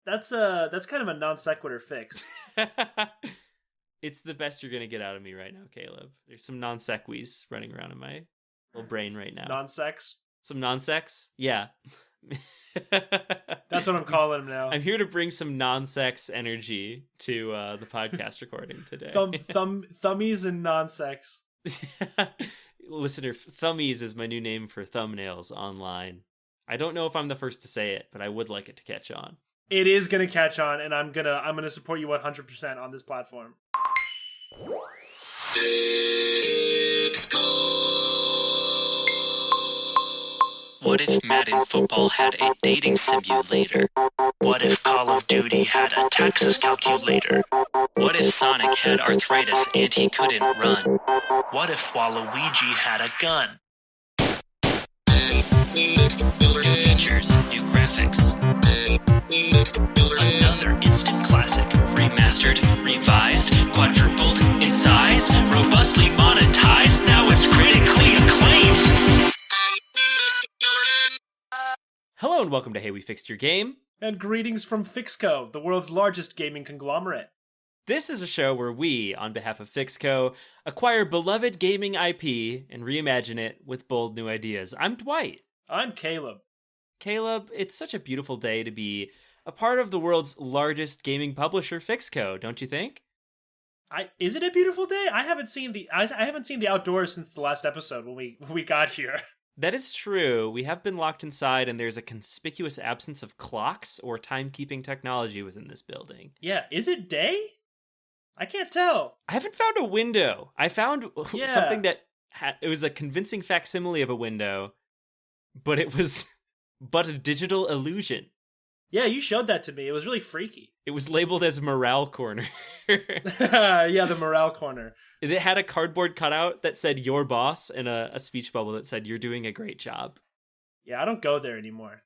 That's kind of a non sequitur fix. It's the best you're gonna get out of me right now, Caleb. There's some non-sequis running around in my little brain right now. Non-seqs? Some non-seqs? Yeah. That's what I'm calling them now. I'm here to bring some non-sex energy to the podcast recording today. Thumbies and non-seqs. Listener, thumbies is my new name for thumbnails online. I don't know if I'm the first to say it, but I would like it to catch on. It is gonna catch on, and I'm gonna support you 100% on this platform. What if Madden Football had a dating simulator? What if Call of Duty had a taxes calculator? What if Sonic had arthritis and he couldn't run? What if Waluigi had a gun? New features, new graphics. Another instant classic. Remastered, revised, quadrupled in size, robustly monetized, now it's critically acclaimed. Hello and welcome to Hey We Fixed Your Game. And greetings from Fixco, the world's largest gaming conglomerate. This is a show where we, on behalf of Fixco, acquire beloved gaming IP and reimagine it with bold new ideas. I'm Dwight. I'm Caleb. Caleb, it's such a beautiful day to be a part of the world's largest gaming publisher, Fixco, don't you think? Is it a beautiful day? I haven't seen the outdoors since the last episode when we got here. That is true. We have been locked inside, and there's a conspicuous absence of clocks or timekeeping technology within this building. Yeah, is it day? I can't tell. I haven't found a window. I found Yeah. something that it was a convincing facsimile of a window, but it was but a digital illusion. Yeah, you showed that to me. It was really freaky. It was labeled as morale corner. Yeah, the morale corner. It had a cardboard cutout that said your boss and a speech bubble that said you're doing a great job. Yeah, I don't go there anymore.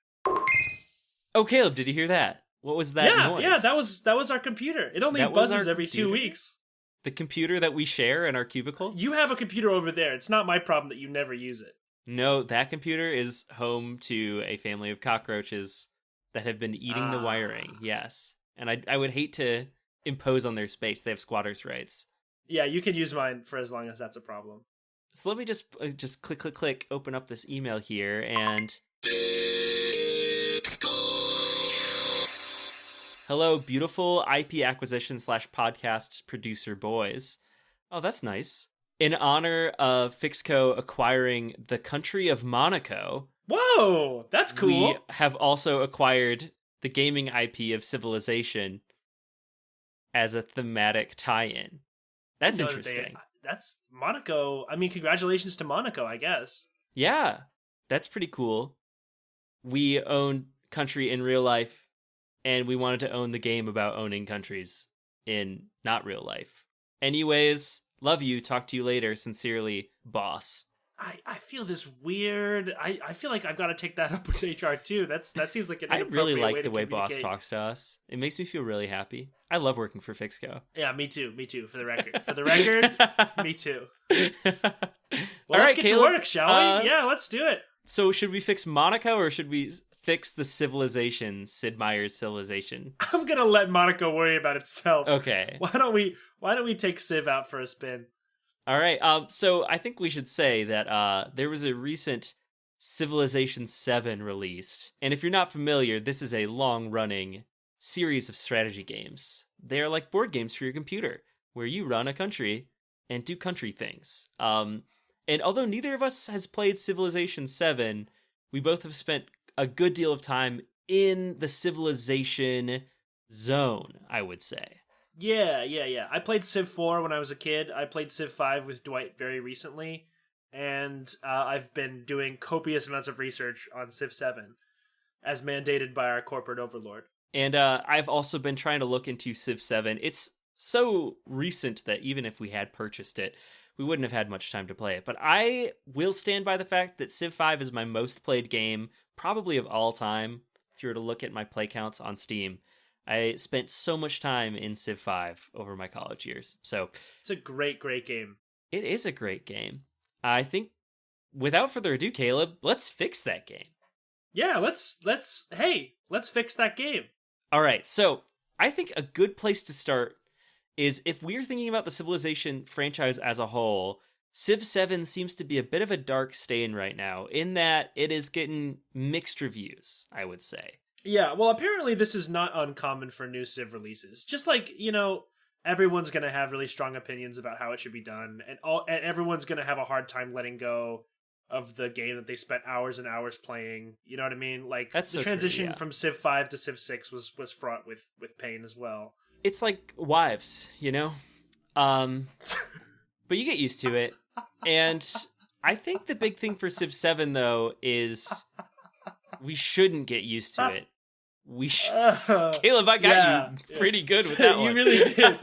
Oh, Caleb, did you hear that? What was that noise? Yeah, that was our computer. It only buzzes every 2 weeks. The computer that we share in our cubicle? You have a computer over there. It's not my problem that you never use it. No, that computer is home to a family of cockroaches that have been eating the wiring. Yes. And I would hate to impose on their space. They have squatters' rights. Yeah, you can use mine for as long as that's a problem. So let me just click, open up this email here, and... Hello, beautiful IP acquisition / podcast producer boys. Oh, that's nice. In honor of Fixco acquiring the country of Monaco... Whoa, that's cool. We have also acquired the gaming IP of Civilization as a thematic tie-in. That's interesting. That's Monaco. I mean, congratulations to Monaco, I guess. Yeah, that's pretty cool. We own country in real life, and we wanted to own the game about owning countries in not real life. Anyways, love you. Talk to you later. Sincerely, boss. I feel this weird. I feel like I've got to take that up with HR too. That seems like an I really inappropriate like way the to way boss communicate. talks to us. It makes me feel really happy. I love working for Fixco. Yeah, me too. Me too. For the record, me too. Well, All let's right, get Caleb, to work, shall we? Yeah, let's do it. So should we fix Monaco or should we fix the civilization, Sid Meier's civilization? I'm gonna let Monaco worry about itself. Okay. Why don't we take Civ out for a spin? All right. So I think we should say that there was a recent Civilization 7 released. And if you're not familiar, this is a long-running series of strategy games. They are like board games for your computer, where you run a country and do country things. And although neither of us has played Civilization 7, we both have spent a good deal of time in the Civilization zone, I would say. Yeah. I played Civ 4 when I was a kid. I played Civ 5 with Dwight very recently. And I've been doing copious amounts of research on Civ 7, as mandated by our corporate overlord. And I've also been trying to look into Civ 7. It's so recent that even if we had purchased it, we wouldn't have had much time to play it. But I will stand by the fact that Civ 5 is my most played game, probably of all time, if you were to look at my play counts on Steam. I spent so much time in Civ 5 over my college years. So it's a great game. It is a great game. I think, without further ado, Caleb, let's fix that game. Yeah, let's fix that game. All right, so I think a good place to start is if we're thinking about the Civilization franchise as a whole, Civ 7 seems to be a bit of a dark stain right now, in that it is getting mixed reviews, I would say. Yeah, well, apparently this is not uncommon for new Civ releases. Just like, everyone's going to have really strong opinions about how it should be done, and everyone's going to have a hard time letting go of the game that they spent hours and hours playing. You know what I mean? Like, That's the so transition true, yeah. from Civ 5 to Civ 6 was fraught with pain as well. It's like wives, but you get used to it. And I think the big thing for Civ 7, though, is we shouldn't get used to it. Caleb, I got you pretty good with that one. You really did.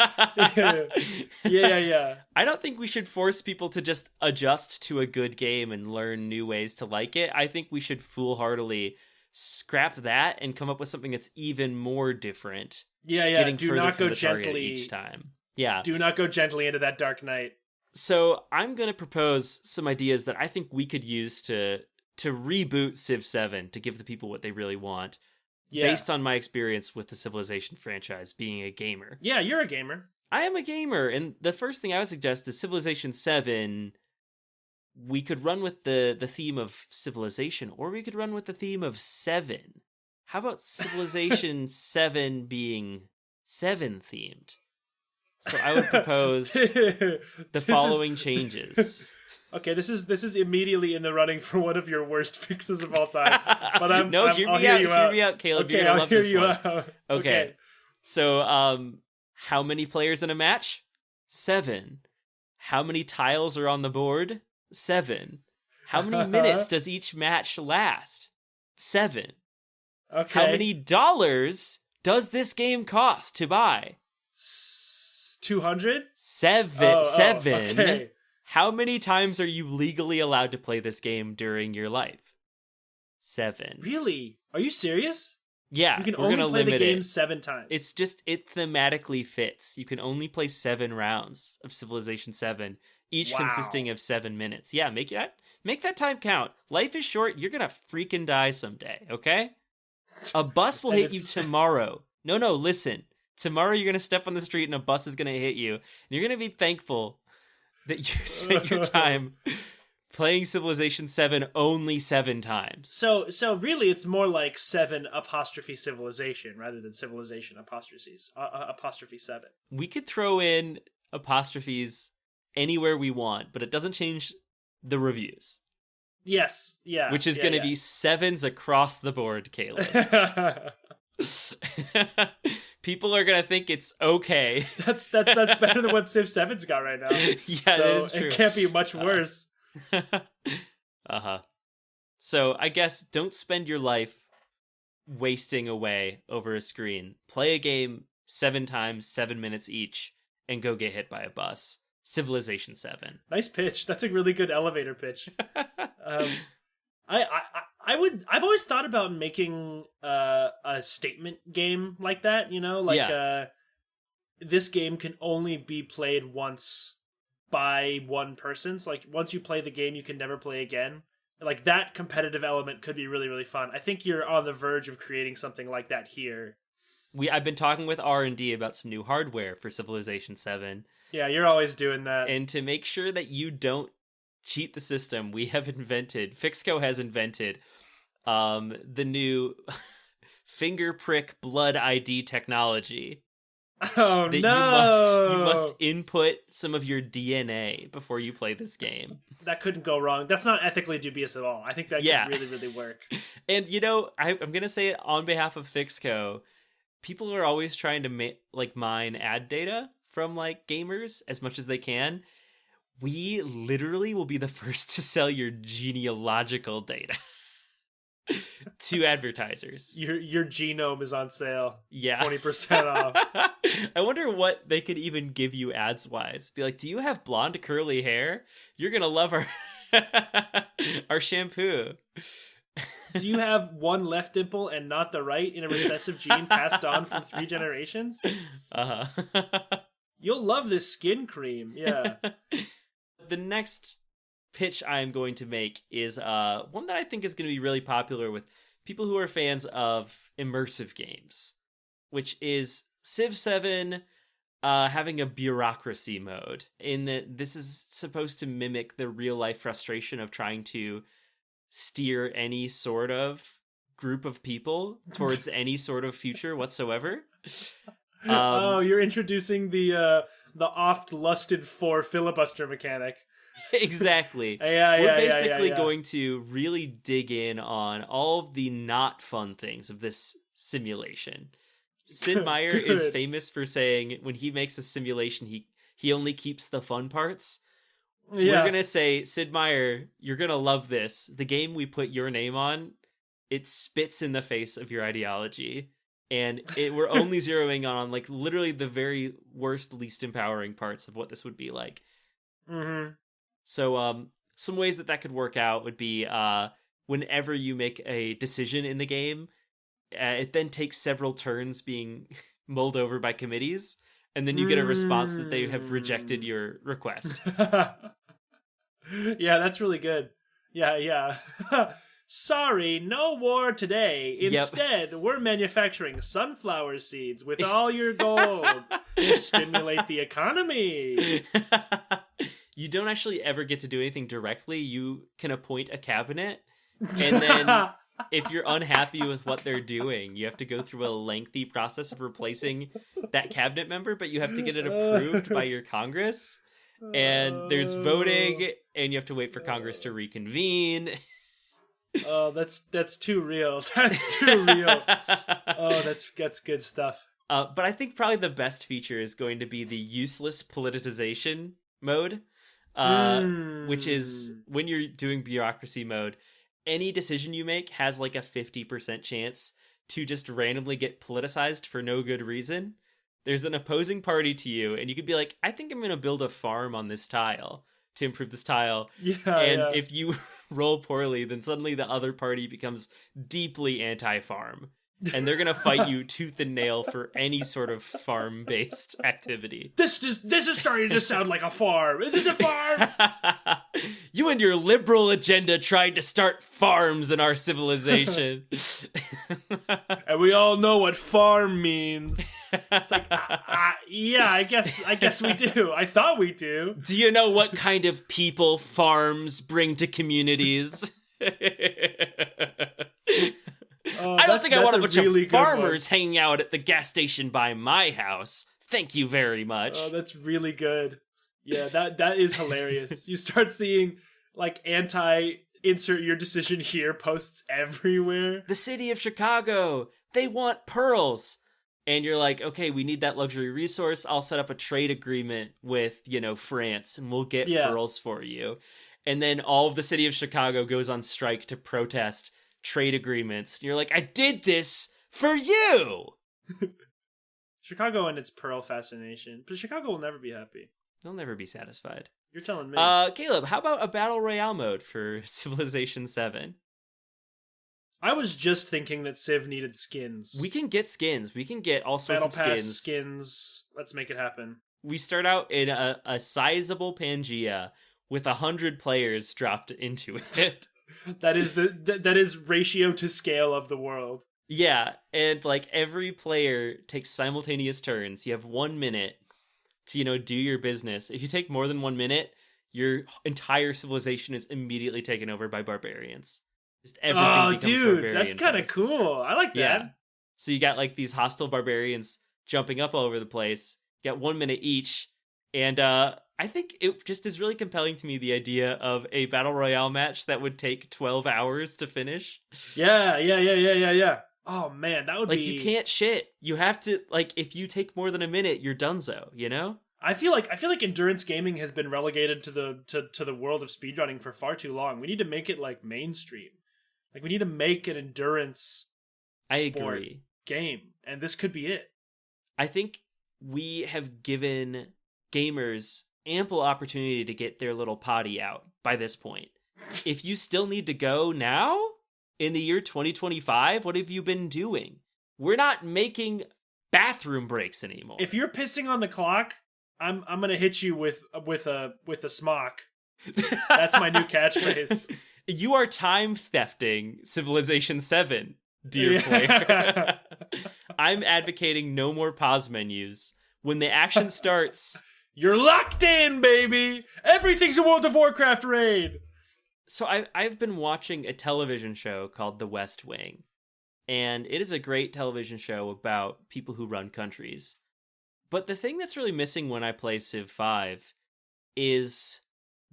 Yeah. I don't think we should force people to just adjust to a good game and learn new ways to like it. I think we should foolhardily scrap that and come up with something that's even more different. Yeah. Getting Do further not from go the target gently each time. Yeah. Do not go gently into that dark night. So I'm going to propose some ideas that I think we could use to reboot Civ 7 to give the people what they really want. Yeah. Based on my experience with the Civilization franchise, being a gamer. Yeah, you're a gamer. I am a gamer, and the first thing I would suggest is Civilization 7. We could run with the theme of civilization, or we could run with the theme of 7. How about Civilization 7 being 7 themed? So I would propose the following changes. Okay, this is immediately in the running for one of your worst fixes of all time. But hear me out, Caleb. Okay, You're gonna love this one. Out. Okay. So, how many players in a match? 7. How many tiles are on the board? 7. How many minutes does each match last? 7. Okay. How many dollars does this game cost to buy? 200? 7. 7. Okay. How many times are you legally allowed to play this game during your life? 7. Really? Are you serious? Yeah, you can we're only gonna play the limit game it. 7 times. It's just, it thematically fits. You can only play 7 rounds of Civilization 7, each consisting of 7 minutes. Yeah, make that time count. Life is short. You're gonna freaking die someday, okay? A bus will hit you tomorrow. No, listen. Tomorrow you're gonna step on the street and a bus is gonna hit you. And you're gonna be thankful that you spent your time playing Civilization 7 only 7 times. So really it's more like 7 apostrophe civilization rather than civilization apostrophe 7. We could throw in apostrophes anywhere we want, but it doesn't change the reviews. Yes, yeah. Which is going to be 7s across the board, Caleb. People are gonna think it's okay. That's better than what Civ 7's got right now. Yeah, so that is true. It can't be much worse. So I guess don't spend your life wasting away over a screen. Play a game 7 times, 7 minutes each, and go get hit by a bus. Civilization 7. Nice pitch. That's a really good elevator pitch. I've always thought about making a statement game like that, this game can only be played once by one person. So like once you play the game, you can never play again. Like that competitive element could be really, really fun. I think you're on the verge of creating something like that here. I've been talking with R&D about some new hardware for Civilization 7. Yeah, you're always doing that. And to make sure that you don't cheat the system, Fixco has invented the new finger prick blood ID technology. Oh that no! You must input some of your DNA before you play this game. That couldn't go wrong. That's not ethically dubious at all. I think that could really, really work. And I'm gonna say it on behalf of Fixco. People are always trying to mine ad data from gamers as much as they can. We literally will be the first to sell your genealogical data to advertisers. Your genome is on sale. Yeah. 20% off. I wonder what they could even give you ads-wise. Be like, do you have blonde curly hair? You're going to love our shampoo. Do you have one left dimple and not the right in a recessive gene passed on from 3 generations? You'll love this skin cream. Yeah. The next pitch I'm going to make is one that I think is going to be really popular with people who are fans of immersive games. which is Civ 7 having a bureaucracy mode, in that this is supposed to mimic the real life frustration of trying to steer any sort of group of people towards any sort of future whatsoever. You're introducing the oft lusted for filibuster mechanic. Exactly. We're basically going to really dig in on all of the not fun things of this simulation. Sid Meier is famous for saying when he makes a simulation, he only keeps the fun parts. We're going to say, Sid Meier, you're going to love this. The game we put your name on, it spits in the face of your ideology. And we're only zeroing on like literally the very worst, least empowering parts of what this would be like. Mm-hmm. So some ways that could work out would be whenever you make a decision in the game, it then takes several turns being mulled over by committees, and then you get a response that they have rejected your request. Yeah, that's really good. Yeah. Sorry, no war today. Instead, we're manufacturing sunflower seeds with all your gold to stimulate the economy. You don't actually ever get to do anything directly. You can appoint a cabinet, and then if you're unhappy with what they're doing, you have to go through a lengthy process of replacing that cabinet member, but you have to get it approved by your Congress. And there's voting, and you have to wait for Congress to reconvene. Oh, that's too real. That's too real. Oh, that's good stuff. But I think probably the best feature is going to be the useless politicization mode, which is when you're doing bureaucracy mode, any decision you make has like a 50% chance to just randomly get politicized for no good reason. There's an opposing party to you, and you could be like, I think I'm going to build a farm on this tile to improve this tile. If you roll poorly, then suddenly the other party becomes deeply anti-farm. And they're going to fight you tooth and nail for any sort of farm-based activity. This is starting to sound like a farm. Is this a farm? You and your liberal agenda tried to start farms in our civilization. And we all know what farm means. It's like, yeah, I guess we do. I thought we do. Do you know what kind of people farms bring to communities? I don't think I want a bunch of farmers hanging out at the gas station by my house. Thank you very much. Oh, that's really good. Yeah, that is hilarious. You start seeing like anti-insert your decision here posts everywhere. The city of Chicago, they want pearls. And you're like, okay, we need that luxury resource. I'll set up a trade agreement with, France, and we'll get pearls for you. And then all of the city of Chicago goes on strike to protest trade agreements. You're like, I did this for you! Chicago and its pearl fascination. But Chicago will never be happy. They'll never be satisfied. You're telling me. Caleb, how about a battle royale mode for Civilization 7? I was just thinking that Civ needed skins. We can get skins. We can get all sorts Battle of Pass skins. Let's make it happen. We start out in a sizable Pangea with 100 players dropped into it. That is ratio to scale of the world. Yeah, and like every player takes simultaneous turns. You have 1 minute to, do your business. If you take more than 1 minute, your entire civilization is immediately taken over by barbarians. Just everything becomes barbarian. That's kind of cool. I like that. Yeah. So you got like these hostile barbarians jumping up all over the place. You got 1 minute each, and I think it just is really compelling to me, the idea of a battle royale match that would take 12 hours to finish. Yeah. Oh man, that would be... you can't shit. You have to, if you take more than a minute, you're donezo, I feel like endurance gaming has been relegated to the world of speedrunning for far too long. We need to make it mainstream. We need to make an endurance sport game, and this could be it. I think we have given gamers ample opportunity to get their little potty out by this point. If you still need to go now, in the year 2025, what have you been doing? We're not making bathroom breaks anymore. If you're pissing on the clock, I'm gonna hit you with a smock. That's my new catchphrase. You are time thefting Civilization 7, dear player. I'm advocating no more pause menus. When the action starts, you're locked in, baby. Everything's a World of Warcraft raid. So I've been watching a television show called The West Wing, and it is a great television show about people who run countries. But the thing that's really missing when I play Civ 5 is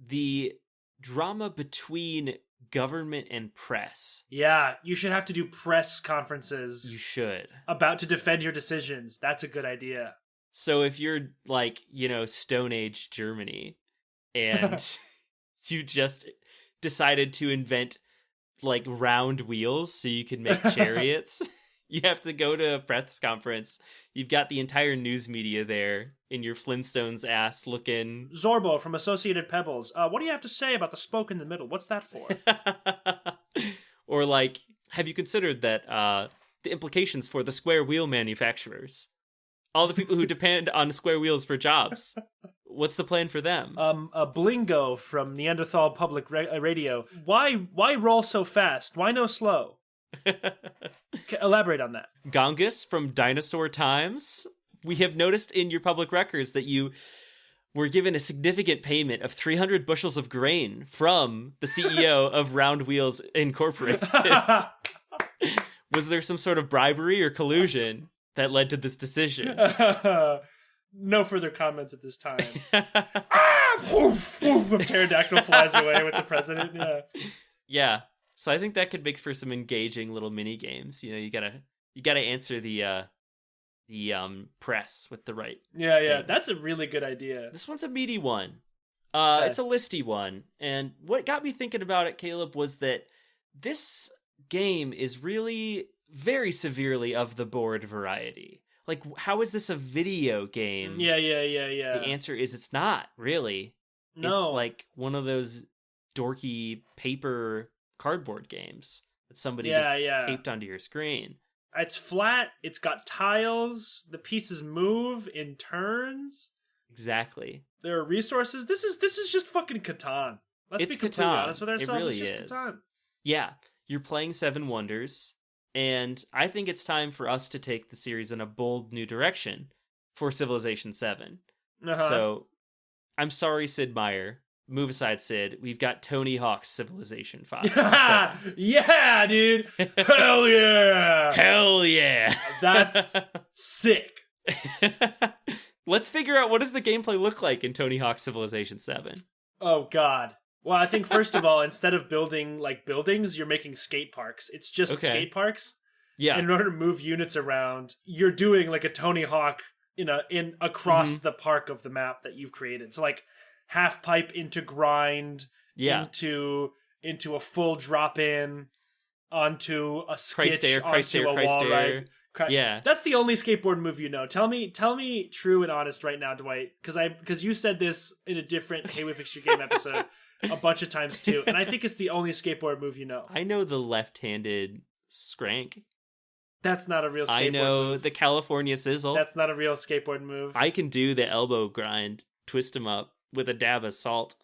the drama between government and press. Yeah, you should have to do press conferences. You should. About to defend your decisions. That's a good idea. So if you're like, Stone Age Germany, and you just decided to invent like round wheels so you can make chariots, you have to go to a press conference. You've got the entire news media there in your Flintstones ass looking. Zorbo from Associated Pebbles. What do you have to say about the spoke in the middle? What's that for? Or like, have you considered that the implications for the square wheel manufacturers? All the people who depend on square wheels for jobs. What's the plan for them? Blingo from Neanderthal Public Radio. Why roll so fast? Why no slow? Elaborate on that. Gongus from Dinosaur Times. We have noticed in your public records that you were given a significant payment of 300 bushels of grain from the CEO of Round Wheels Incorporated. Was there some sort of bribery or collusion that led to this decision? No further comments at this time. Woof, woof, a pterodactyl flies away with the president. Yeah. Yeah. So I think that could make for some engaging little mini games. You gotta answer the press with the right. Yeah, things. That's a really good idea. This one's a meaty one. Okay. It's a listy one, and what got me thinking about it, Caleb, was that this game is really very severely of the board variety. Like, how is this a video game? Yeah. The answer is it's not, really. No. It's like one of those dorky paper cardboard games that somebody just taped onto your screen. It's flat, it's got tiles, the pieces move in turns. Exactly. There are resources. This is just fucking Catan. Let's be completely honest with ourselves. It really it's just is. Catan. Yeah, you're playing Seven Wonders, and I think it's time for us to take the series in a bold new direction for Civilization 7. Uh-huh. So, I'm sorry, Sid Meier. Move aside, Sid. We've got Tony Hawk's Civilization 5. Yeah, dude. Hell yeah. Hell yeah. That's sick. Let's figure out, what does the gameplay look like in Tony Hawk's Civilization 7? Oh, God. Well, I think, first of all, instead of building, like, buildings, you're making skate parks. It's just skate parks. Yeah. And in order to move units around, you're doing, like, a Tony Hawk across the park of the map that you've created. So, like, half pipe into grind, into a full drop in, onto a skitch, onto a wall ride. Yeah, that's the only skateboard move you know. Tell me true and honest right now, Dwight, because you said this in a different HWFYG game episode a bunch of times too, and I think it's the only skateboard move you know. I know the left-handed scrank. That's not a real skateboard move. I know the California sizzle. That's not a real skateboard move. I can do the elbow grind, twist them up with a dab of salt.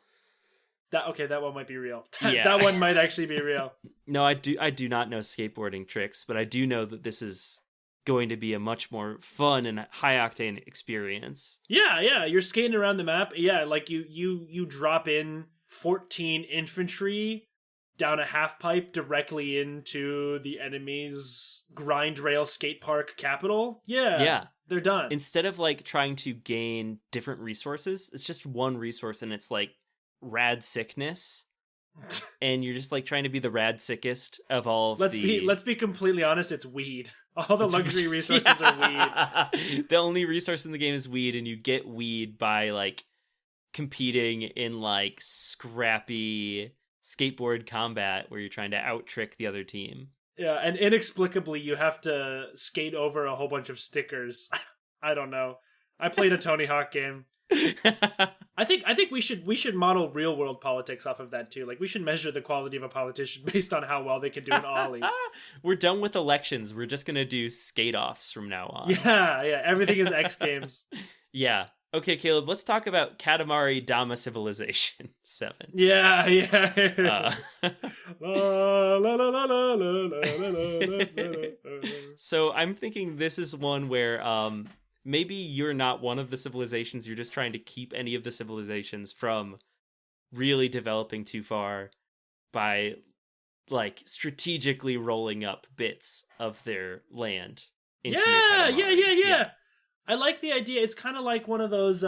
That one might be real. Yeah. That one might actually be real. No, I do not know skateboarding tricks, but I do know that this is going to be a much more fun and high octane experience. Yeah, you're skating around the map. Yeah, like you drop in 14 infantry down a half pipe directly into the enemy's grind rail skate park capital. Yeah. They're done. Instead of like trying to gain different resources, it's just one resource, and it's like rad sickness. And you're just like trying to be the rad sickest of all of let's be completely honest, it's weed. All the luxury resources are weed. The only resource in the game is weed, and you get weed by like competing in like scrappy skateboard combat where you're trying to out trick the other team. Yeah, and inexplicably you have to skate over a whole bunch of stickers. I don't know. I played a Tony Hawk game. I think we should model real world politics off of that too. Like, we should measure the quality of a politician based on how well they can do an ollie. We're done with elections. We're just gonna do skate offs from now on. Yeah. Everything is X Games. Yeah. Okay, Caleb, let's talk about Katamari Dama Civilization 7. Yeah. Uh, La, la, la, la, la, la, la, la, la. so I'm thinking this is one where maybe you're not one of the civilizations, you're just trying to keep any of the civilizations from really developing too far by like strategically rolling up bits of their land into your Katamari. Yeah. I like the idea. It's kind of like one of those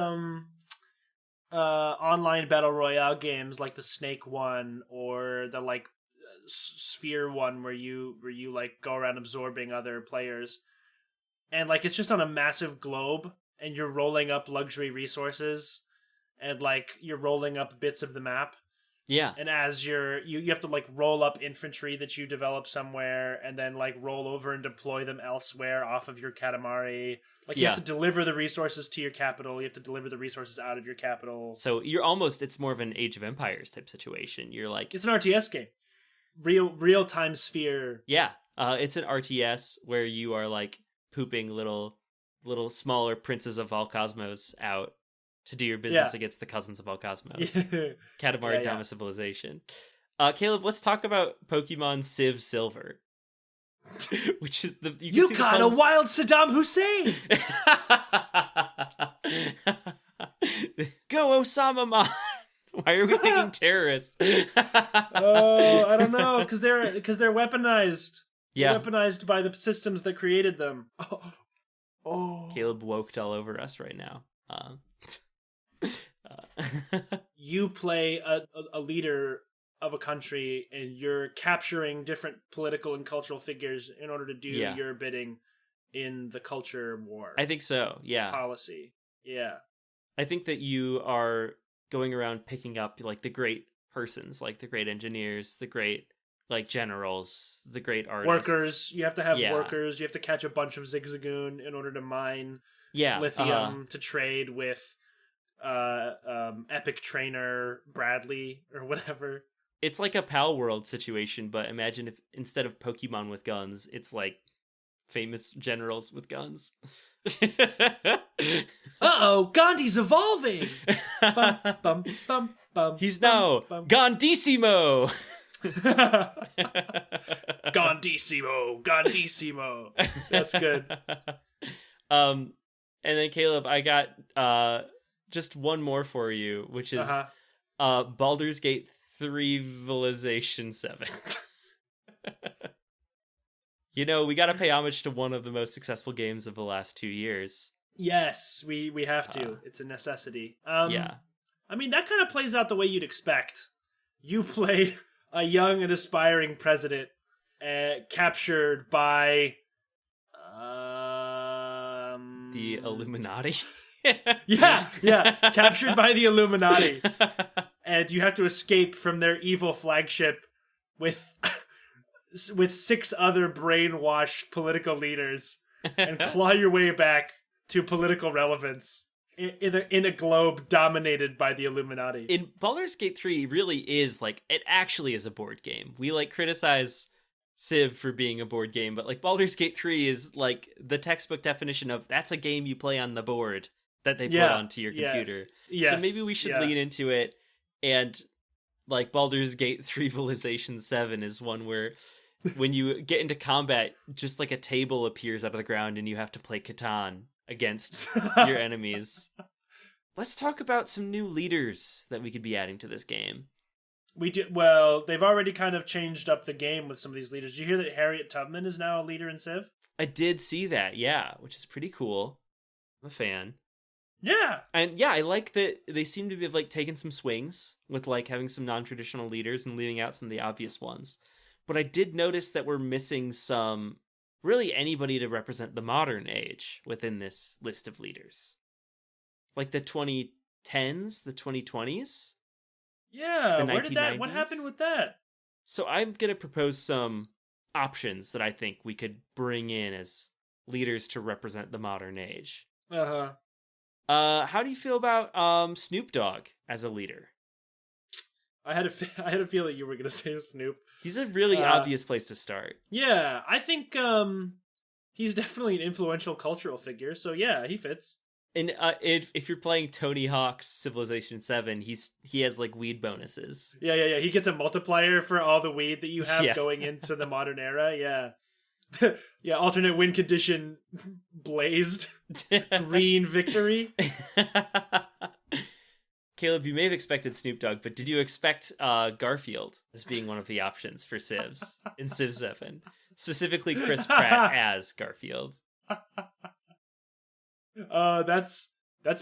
online battle royale games, like the Snake one or the like Sphere one, where you like go around absorbing other players, and like it's just on a massive globe, and you're rolling up luxury resources, and like you're rolling up bits of the map. Yeah. And as you have to like roll up infantry that you develop somewhere, and then like roll over and deploy them elsewhere off of your Katamari. Like you have to deliver the resources to your capital. You have to deliver the resources out of your capital. So it's more of an Age of Empires type situation. You're like, it's an RTS game, real time sphere. Yeah, it's an RTS where you are like pooping little smaller princes of all cosmos out to do your business against the cousins of all cosmos. Katamari Dama Civilization. Caleb, let's talk about Pokemon Civ Silver. Which is you caught a wild Saddam Hussein. Go Osama-mon. Why are we thinking terrorists? Oh, I don't know, because they're weaponized. Yeah, they're weaponized by the systems that created them. Oh. Caleb woked all over us right now. You play a leader of a country, and you're capturing different political and cultural figures in order to do your bidding in the culture war. I think so, yeah. Policy. Yeah. I think that you are going around picking up like the great persons, like the great engineers, the great like generals, the great artists. Workers. You have to have workers. You have to catch a bunch of Zigzagoon in order to mine lithium to trade with Epic Trainer Bradley or whatever. It's like a Pal World situation, but imagine if instead of Pokemon with guns, it's like famous generals with guns. Uh-oh, Gandhi's evolving! Bum, bum, bum, bum, He's now Gandissimo! Gandissimo! That's good. And then Caleb, I got just one more for you, which is Baldur's Gate 3 Civilization 7. You know, we got to pay homage to one of the most successful games of the last 2 years. Yes, we have to. It's a necessity. Yeah. I mean, that kind of plays out the way you'd expect. You play a young and aspiring president captured by the Illuminati. yeah, captured by the Illuminati. And you have to escape from their evil flagship with 6 other brainwashed political leaders and claw your way back to political relevance in a globe dominated by the Illuminati. In Baldur's Gate 3 really is like, it actually is a board game. We like criticize Civ for being a board game, but like Baldur's Gate 3 is like the textbook definition of that's a game you play on the board that they put onto your computer. Yes, so maybe we should lean into it. And like Baldur's Gate 3 Civilization 7 is one where when you get into combat, just like a table appears out of the ground and you have to play Catan against your enemies. Let's talk about some new leaders that we could be adding to this game. We do. Well, they've already kind of changed up the game with some of these leaders. Did you hear that Harriet Tubman is now a leader in Civ? I did see that, yeah, which is pretty cool. I'm a fan. Yeah. And yeah, I like that they seem to have like taken some swings with like having some non-traditional leaders and leaving out some of the obvious ones. But I did notice that we're missing some, really anybody to represent the modern age within this list of leaders. Like the 2010s, the 2020s. Yeah, the where did that? 1990s? What happened with that? So I'm going to propose some options that I think we could bring in as leaders to represent the modern age. Uh-huh. How do you feel about Snoop Dogg as a leader? I had a feeling you were going to say Snoop. He's a really obvious place to start. Yeah, I think he's definitely an influential cultural figure. So yeah, he fits. And if you're playing Tony Hawk's Civilization 7, he has like weed bonuses. Yeah. He gets a multiplier for all the weed that you have Yeah. going into the modern era. Yeah. Yeah, alternate win condition blazed. Green victory. Caleb, you may have expected Snoop Dogg, but did you expect Garfield as being one of the options for Civs in Civ 7? Specifically Chris Pratt as Garfield. That's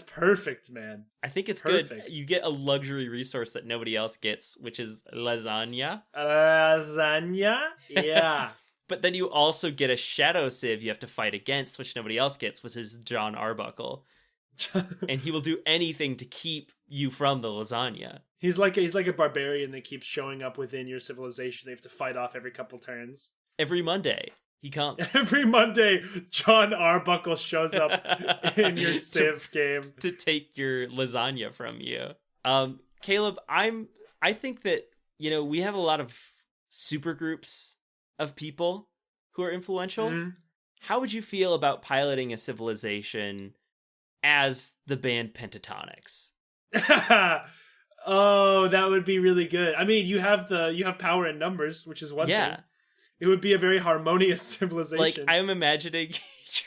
perfect, man. I think it's Perfect. good. You get a luxury resource that nobody else gets, which is lasagna. Lasagna? Yeah. But then you also get a shadow civ you have to fight against, which nobody else gets, which is John Arbuckle. And he will do anything to keep you from the lasagna. He's like a barbarian that keeps showing up within your civilization. They have to fight off every couple turns. Every Monday, he comes. Every Monday, John Arbuckle shows up in your Civ game to take your lasagna from you. Caleb, I think that, we have a lot of super groups of people who are influential. Mm-hmm. How would you feel about piloting a civilization as the band Pentatonics? Oh, that would be really good. I mean, you have power in numbers, which is one thing. It would be a very harmonious civilization. Like, I'm imagining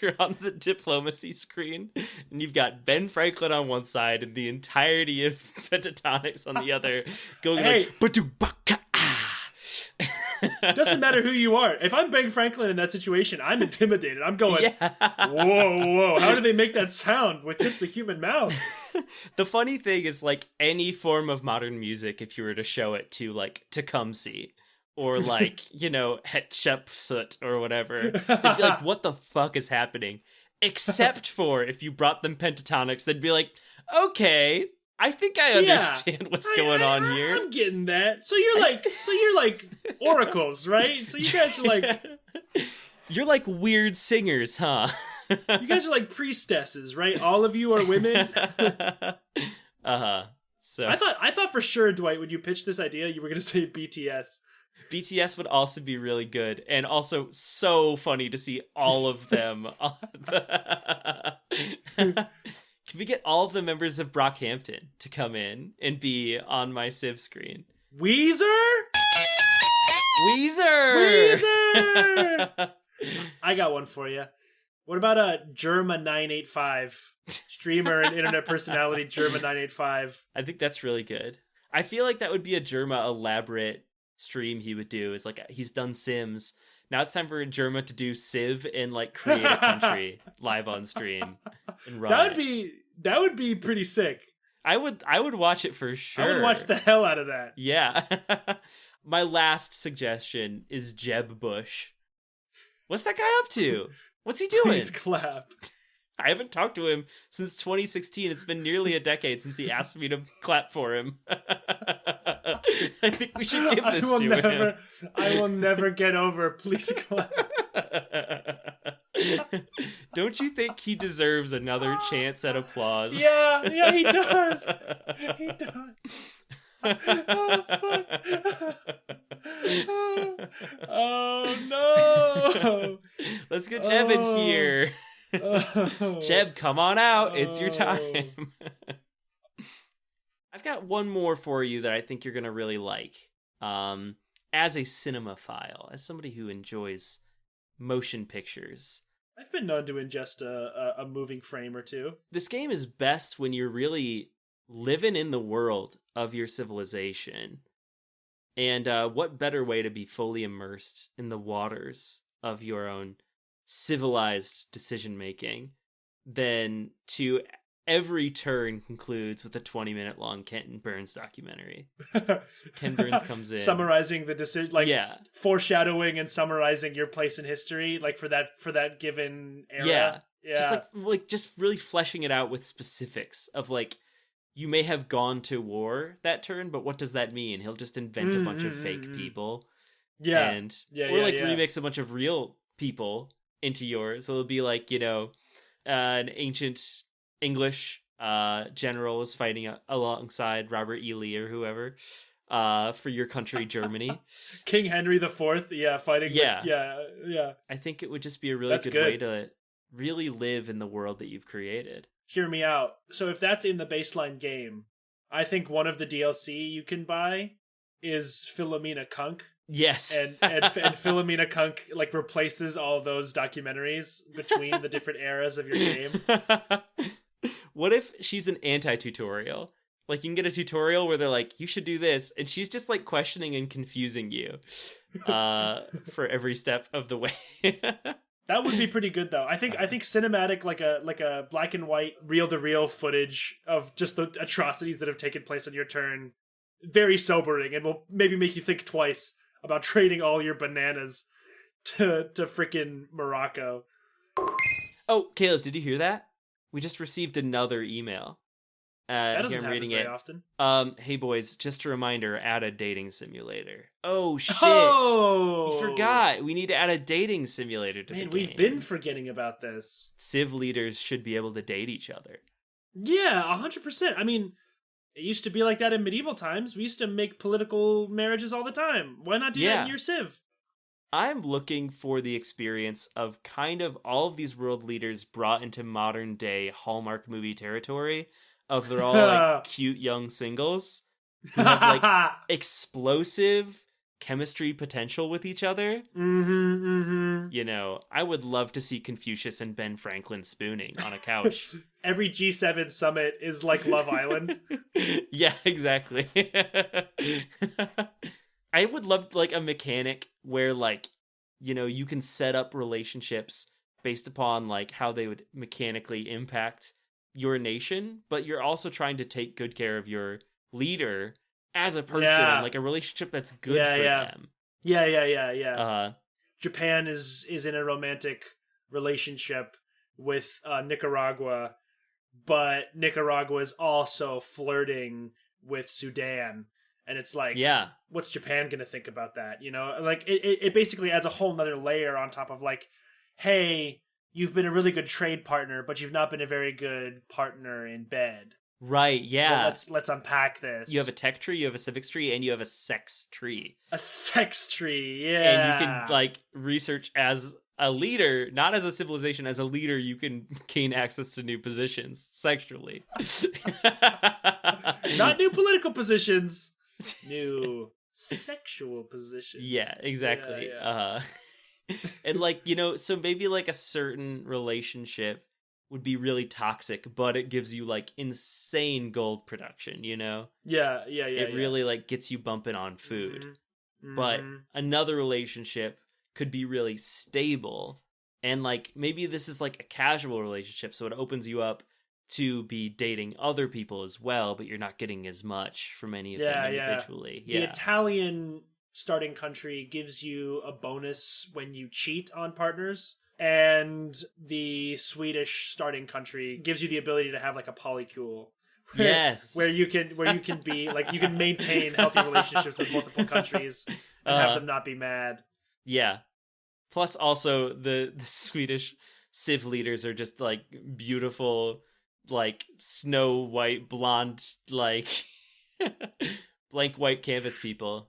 you're on the diplomacy screen, and you've got Ben Franklin on one side and the entirety of Pentatonics on the other, going like, "Ba-do-ba-ka-ah." Doesn't matter who you are. If I'm Ben Franklin in that situation, I'm intimidated. I'm going, whoa, how do they make that sound with just the human mouth? The funny thing is, like, any form of modern music, if you were to show it to, like, Tecumseh, or like, Hatshepsut or whatever, they'd be like, what the fuck is happening? Except for if you brought them Pentatonics, they'd be like, okay, I think I understand what's going on here. I'm getting that. So you're like oracles, right? So you guys are like... You're like weird singers, huh? You guys are like priestesses, right? All of you are women. So I thought for sure, Dwight, when you pitched this idea, you were going to say BTS. BTS would also be really good, and also so funny to see all of them. Can we get all of the members of Brockhampton to come in and be on my Civ screen? Weezer! I got one for you. What about Germa985? Streamer and internet personality Germa985. I think that's really good. I feel like that would be a Germa elaborate stream he would do. Is like, he's done Sims. Now it's time for Germa to do Civ and like create a country live on stream and run. That would be pretty sick. I would watch it for sure. I would watch the hell out of that. Yeah. My last suggestion is Jeb Bush. What's that guy up to? What's he doing? Please clap. I haven't talked to him since 2016. It's been nearly a decade since he asked me to clap for him. I think we should give this to him. I will never get over. Please clap. Don't you think he deserves another chance at applause? Yeah, he does. He does. Oh, fuck. Oh, no. Let's get Jeb in here. Jeb, come on out. It's your time. I've got one more for you that I think you're going to really like. As a cinemaphile, as somebody who enjoys motion pictures. I've been known to ingest a moving frame or two. This game is best when you're really living in the world of your civilization. And what better way to be fully immersed in the waters of your own civilized decision-making than to every turn concludes with a 20-minute long Ken Burns documentary. Ken Burns comes in summarizing the decision, foreshadowing and summarizing your place in history, like for that given era. Yeah. Just really fleshing it out with specifics of like, you may have gone to war that turn, but what does that mean? He'll just invent a bunch of fake people. Yeah. Remix a bunch of real people into yours. So it'll be like, an ancient English general is fighting alongside Robert E. Lee or whoever for your country, Germany. King Henry IV, fighting. Yeah. Yeah. I think it would just be a really good way to really live in the world that you've created. Hear me out. So if that's in the baseline game, I think one of the DLC you can buy is Philomena Kunk. Yes. And Philomena Kunk like replaces all those documentaries between the different eras of your game. What if she's an anti-tutorial? Like, you can get a tutorial where they're like, you should do this, and she's just like questioning and confusing you for every step of the way. That would be pretty good, though. I think cinematic, like a black and white, reel to reel footage of just the atrocities that have taken place on your turn, very sobering, and will maybe make you think twice about trading all your bananas to frickin' Morocco. Oh, Caleb, did you hear that? We just received another email. That doesn't happen very often. Hey boys, just a reminder, add a dating simulator. Oh shit! Oh! We forgot. We need to add a dating simulator to the game. We've been forgetting about this. Civ leaders should be able to date each other. Yeah, 100%. I mean, it used to be like that in medieval times. We used to make political marriages all the time. Why not do that in your Civ? I'm looking for the experience of kind of all of these world leaders brought into modern day Hallmark movie territory. Of they're all like cute young singles who have like explosive chemistry potential with each other. You know, I would love to see Confucius and Ben Franklin spooning on a couch. Every G7 summit is like Love Island. Yeah, exactly. I would love like a mechanic where like, you know, you can set up relationships based upon like how they would mechanically impact your nation, but you're also trying to take good care of your leader as a person, like a relationship that's good for them. Yeah. Japan is in a romantic relationship with Nicaragua, but Nicaragua is also flirting with Sudan. And it's like, what's Japan going to think about that? You know, like it basically adds a whole nother layer on top of like, hey, you've been a really good trade partner, but you've not been a very good partner in bed. Right, yeah. Well, let's unpack this. You have a tech tree, you have a civics tree, and you have a sex tree. A sex tree, yeah. And you can, like, research as a leader, not as a civilization, as a leader, you can gain access to new positions sexually. Not new political positions, new sexual positions. Yeah, exactly. Yeah. And like, you know, so maybe like a certain relationship would be really toxic, but it gives you like insane gold production, you know? It really like gets you bumping on food. But another relationship could be really stable, and like maybe this is like a casual relationship, so it opens you up to be dating other people as well, but you're not getting as much from any of them individually. The Italian starting country gives you a bonus when you cheat on partners, and the Swedish starting country gives you the ability to have like a polycule. Where you can be like, you can maintain healthy relationships with multiple countries and have them not be mad. Yeah. Plus also the Swedish civ leaders are just like beautiful, like snow white blonde, like blank white canvas people.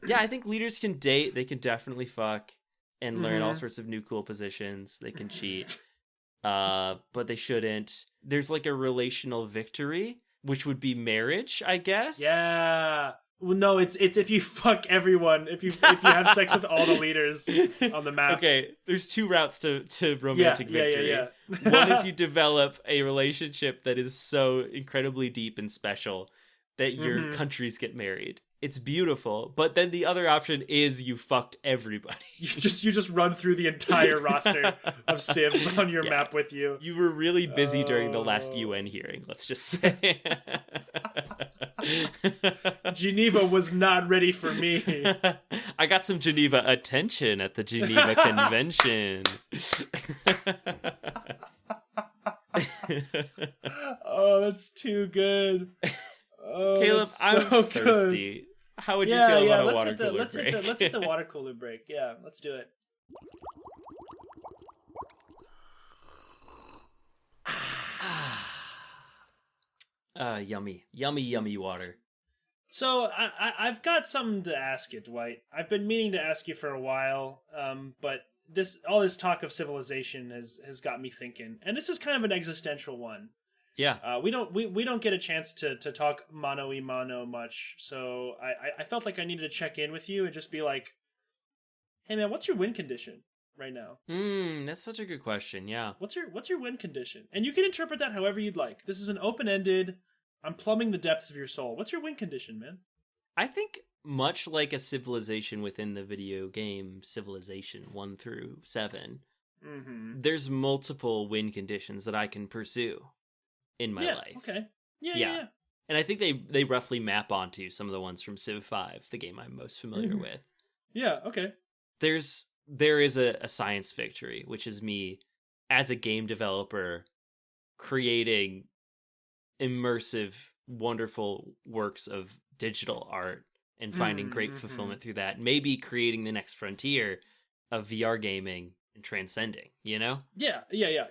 Yeah, I think leaders can date, they can definitely fuck and learn all sorts of new cool positions. They can cheat. But they shouldn't. There's like a relational victory, which would be marriage, I guess. Yeah. Well, no, it's if you fuck everyone, if you have sex with all the leaders on the map. Okay, there's two routes to romantic victory. Yeah. One is you develop a relationship that is so incredibly deep and special that your countries get married. It's beautiful, but then the other option is you fucked everybody. You just run through the entire roster of civs on your map with you. You were really busy during the last UN hearing, let's just say. Geneva was not ready for me. I got some Geneva attention at the Geneva Convention. Oh, that's too good. Oh, Caleb, so I'm thirsty. Good. How would you feel about a water cooler let's break? Let's hit the water cooler break. Yeah, let's do it. Yummy water. So I've got something to ask you, Dwight. I've been meaning to ask you for a while, but all this talk of civilization has got me thinking, and this is kind of an existential one. Yeah. We don't get a chance to talk mano y mano much, so I felt like I needed to check in with you and just be like, hey man, what's your win condition right now? That's such a good question. Yeah. What's your win condition? And you can interpret that however you'd like. This is an open-ended. I'm plumbing the depths of your soul. What's your win condition, man? I think much like a civilization within the video game Civilization 1 through 7, there's multiple win conditions that I can pursue in my life. Okay. Yeah. And I think they roughly map onto some of the ones from Civ 5, the game I'm most familiar with. Yeah, okay. There is a science victory, which is me as a game developer creating immersive, wonderful works of digital art and finding great fulfillment through that. Maybe creating the next frontier of VR gaming and transcending, you know? Yeah.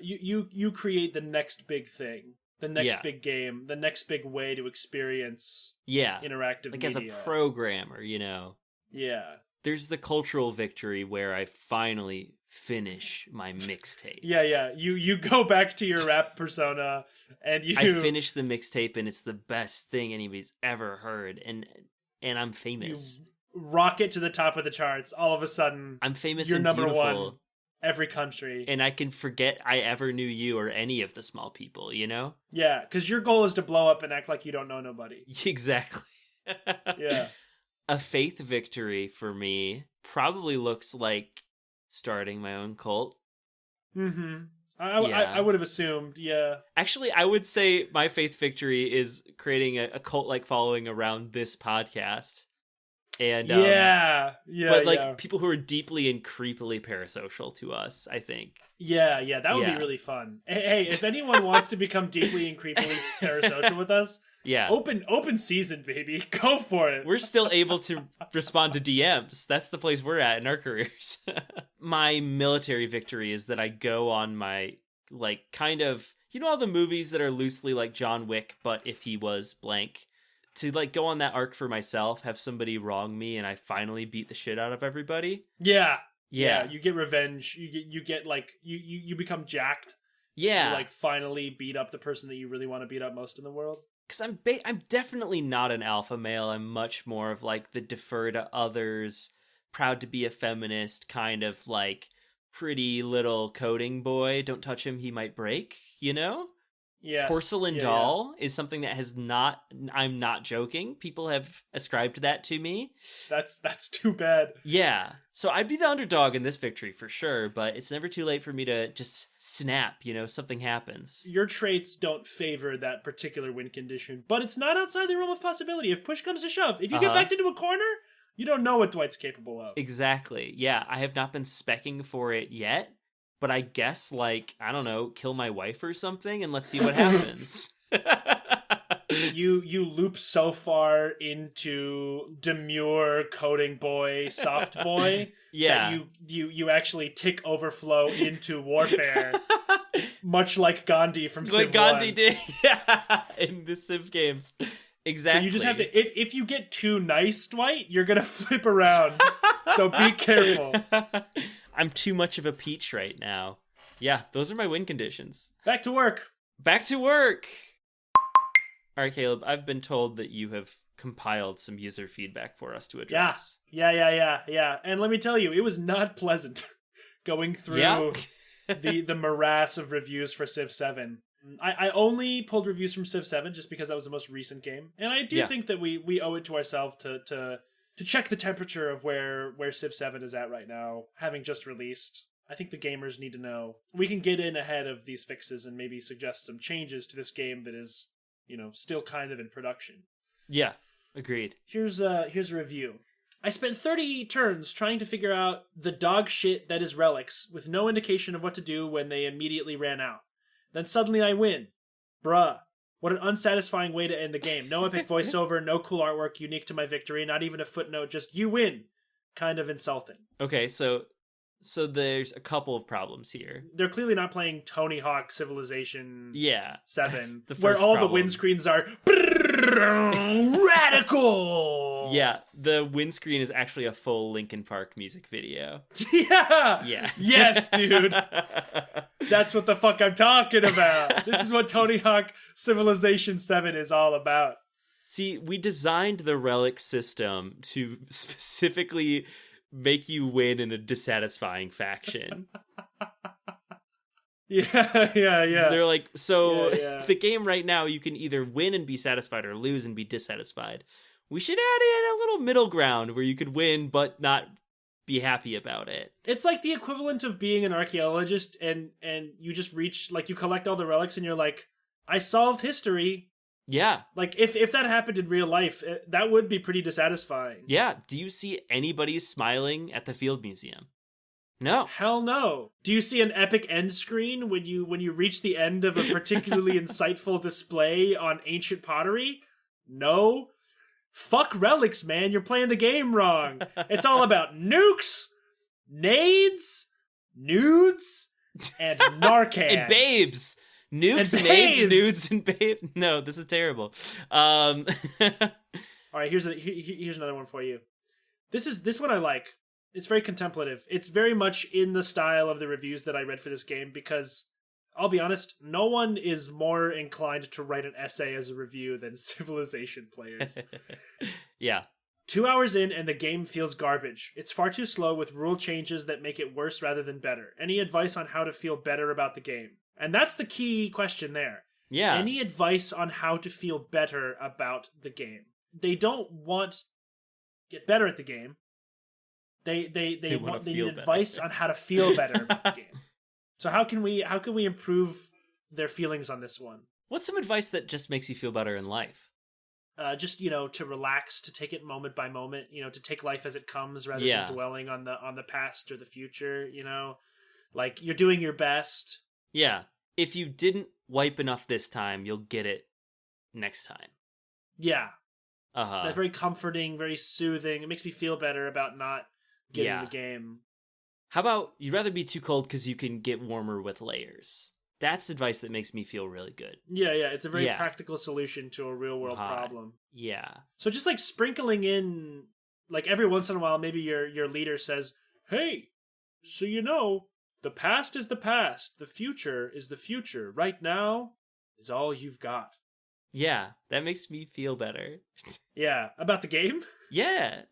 You create the next big thing, the next big game, the next big way to experience interactive like media. as a programmer, you know? Yeah. There's the cultural victory where I finally finish my mixtape. Yeah. You go back to your rap persona and I finish the mixtape and it's the best thing anybody's ever heard, and I'm famous. You rocket to the top of the charts. All of a sudden, I'm famous. You're and number beautiful, one. Every country. and I can forget I ever knew you or any of the small people. You know? Yeah, because your goal is to blow up and act like you don't know nobody. Exactly. Yeah. A faith victory for me probably looks like starting my own cult. I would have assumed, yeah. Actually, I would say my faith victory is creating a cult-like following around this podcast. And but like people who are deeply and creepily parasocial to us, I think. Yeah, that would be really fun. Hey, if anyone wants to become deeply and creepily parasocial with us, open season, baby, go for it. We're still able to respond to DMs. That's the place we're at in our careers. My military victory is that I go on my like kind of, you know, all the movies that are loosely like John Wick, but if he was blank. To like go on that arc for myself, have somebody wrong me, and I finally beat the shit out of everybody. Yeah. You get revenge. You get like you become jacked. Yeah. You like finally beat up the person that you really want to beat up most in the world. Because I'm definitely not an alpha male. I'm much more of like the defer to others, proud to be a feminist, kind of like pretty little coding boy. Don't touch him, he might break. You know. Yes. Porcelain doll is something that has not, I'm not joking, people have ascribed that to me. That's too bad. Yeah. So I'd be the underdog in this victory for sure, but it's never too late for me to just snap, you know, something happens. Your traits don't favor that particular win condition, but it's not outside the realm of possibility. If push comes to shove, if you get backed into a corner, you don't know what Dwight's capable of. Exactly. Yeah, I have not been specking for it yet. But I guess, like, I don't know, kill my wife or something, and let's see what happens. You loop so far into demure coding boy, soft boy, that you actually tick overflow into warfare, much like Gandhi from Civ 1. Like Gandhi did, in the Civ games. Exactly. So you just have to, if you get too nice, Dwight, you're gonna flip around. So be careful. I'm too much of a peach right now. Yeah, those are my win conditions. Back to work. Back to work. All right, Caleb, I've been told that you have compiled some user feedback for us to address. Yeah. And let me tell you, it was not pleasant going through the morass of reviews for Civ 7. I only pulled reviews from Civ 7 just because that was the most recent game. And I do think that we owe it to ourselves to check the temperature of where Civ 7 is at right now, having just released. I think the gamers need to know. We can get in ahead of these fixes and maybe suggest some changes to this game that is, you know, still kind of in production. Yeah, agreed. Here's a review. I spent 30 turns trying to figure out the dog shit that is relics, with no indication of what to do when they immediately ran out. Then suddenly I win. Bruh. What an unsatisfying way to end the game. No epic voiceover, no cool artwork unique to my victory, not even a footnote, just you win. Kind of insulting. Okay, so So there's a couple of problems here. They're clearly not playing Tony Hawk Civilization Yeah. 7, the where first all problem. the windscreens are radical. Yeah, the windscreen is actually a full Linkin Park music video. Yeah. Yeah. Yes, dude. That's what the fuck I'm talking about. This is what Tony Hawk Civilization 7 is all about. See, we designed the relic system to specifically make you win in a dissatisfying faction. Yeah. They're like, so Yeah. the game right now, you can either win and be satisfied or lose and be dissatisfied. We should add in a little middle ground where you could win but not be happy about it. It's like the equivalent of being an archaeologist and you just reach, like, you collect all the relics and you're like, I solved history. Yeah. Like, if that happened in real life, that would be pretty dissatisfying. Yeah. Do you see anybody smiling at the Field Museum? No. Hell no. Do you see an epic end screen when you reach the end of a particularly insightful display on ancient pottery? No. Fuck relics, man. You're playing the game wrong. It's all about nukes, nades, nudes, and Narcan. And babes. Nukes, And nades, babes. nudes, and babes. No, this is terrible. All right, here's another one for you. This one I like. It's very contemplative. It's very much in the style of the reviews that I read for this game because, I'll be honest, no one is more inclined to write an essay as a review than Civilization players. Yeah. 2 hours in and the game feels garbage. It's far too slow with rule changes that make it worse rather than better. Any advice on how to feel better about the game? And that's the key question there. Yeah. Any advice on how to feel better about the need They don't want to get better at the game. They need advice on how to feel better about the game. So how can we improve their feelings on this one? What's some advice that just makes you feel better in life? Just to relax, to take it moment by moment, to take life as it comes rather than dwelling on the past or the future. Like you're doing your best. Yeah. If you didn't wipe enough this time, you'll get it next time. Yeah. Uh-huh. That's very comforting, very soothing. It makes me feel better about not getting the game. How about you'd rather be too cold because you can get warmer with layers? That's advice that makes me feel really good. Yeah. It's a very practical solution to a real world problem. Yeah. So just like sprinkling in, like every once in a while, maybe your leader says, "Hey, so the past is the past. The future is the future. Right now is all you've got." Yeah, that makes me feel better. Yeah, about the game? Yeah.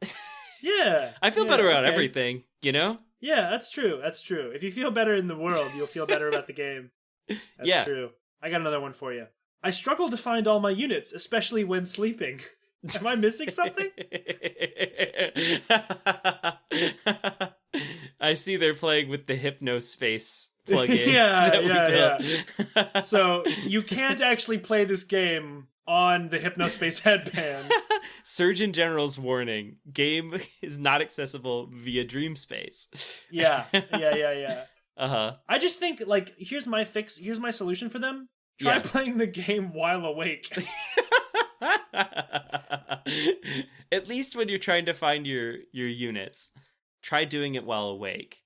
Yeah. I feel better about everything, Yeah, that's true. That's true. If you feel better in the world, you'll feel better about the game. That's true. I got another one for you. I struggle to find all my units, especially when sleeping. Am I missing something? I see they're playing with the Hypnospace plugin. Yeah. So you can't actually play this game on the Hypnospace headband. Surgeon General's warning: game is not accessible via Dreamspace. Yeah. Uh-huh. I just think, like, here's my fix. Here's my solution for them. Try playing the game while awake. At least when you're trying to find your units, try doing it while awake.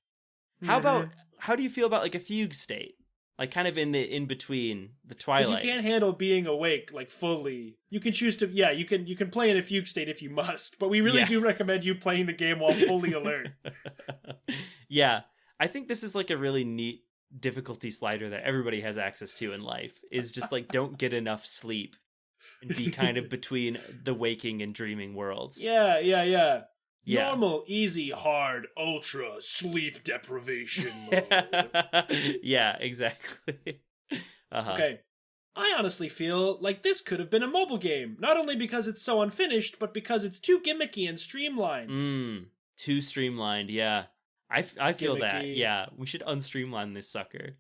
How do you feel about like a fugue state? Like kind of in between the twilight. If you can't handle being awake like fully, you can choose to you can play in a fugue state if you must, but we really do recommend you playing the game while fully alert. Yeah. I think this is like a really neat difficulty slider that everybody has access to in life, is just like don't get enough sleep and be kind of between the waking and dreaming worlds. Yeah. Normal, easy, hard, ultra, sleep deprivation mode. Yeah, exactly. Uh-huh. Okay. I honestly feel like this could have been a mobile game, not only because it's so unfinished, but because it's too gimmicky and streamlined. Too streamlined, yeah. I feel Gimmicky. that. Yeah, we should unstreamline this sucker.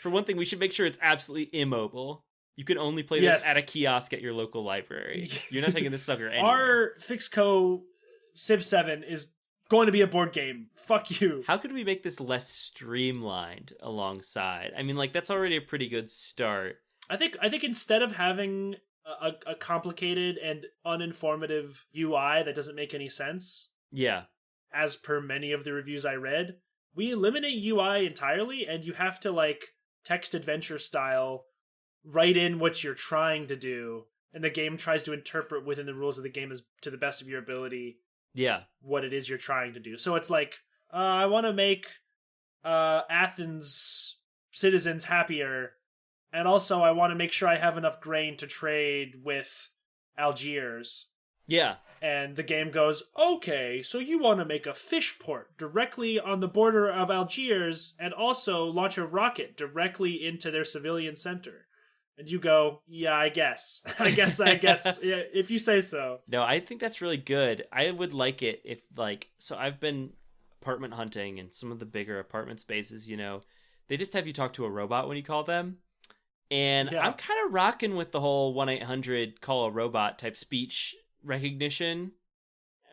For one thing, we should make sure it's absolutely immobile. You can only play this at a kiosk at your local library. You're not taking this sucker anywhere. Our Fixco Civ 7 is going to be a board game. Fuck you. How could we make this less streamlined alongside? I mean, like, that's already a pretty good start. I think instead of having a complicated and uninformative UI that doesn't make any sense, yeah, as per many of the reviews I read, we eliminate UI entirely, and you have to like text adventure style write in what you're trying to do, and the game tries to interpret within the rules of the game as to the best of your ability. Yeah. What it is you're trying to do. So it's like, I want to make Athens citizens happier, and also I want to make sure I have enough grain to trade with Algiers. Yeah. And the game goes, okay, so you want to make a fish port directly on the border of Algiers and also launch a rocket directly into their civilian center. And you go, yeah, I guess. I guess, yeah, if you say so. No, I think that's really good. I would like it if, like, so I've been apartment hunting, and some of the bigger apartment spaces, you know, they just have you talk to a robot when you call them. And Yeah. I'm kind of rocking with the whole 1-800 call a robot type speech recognition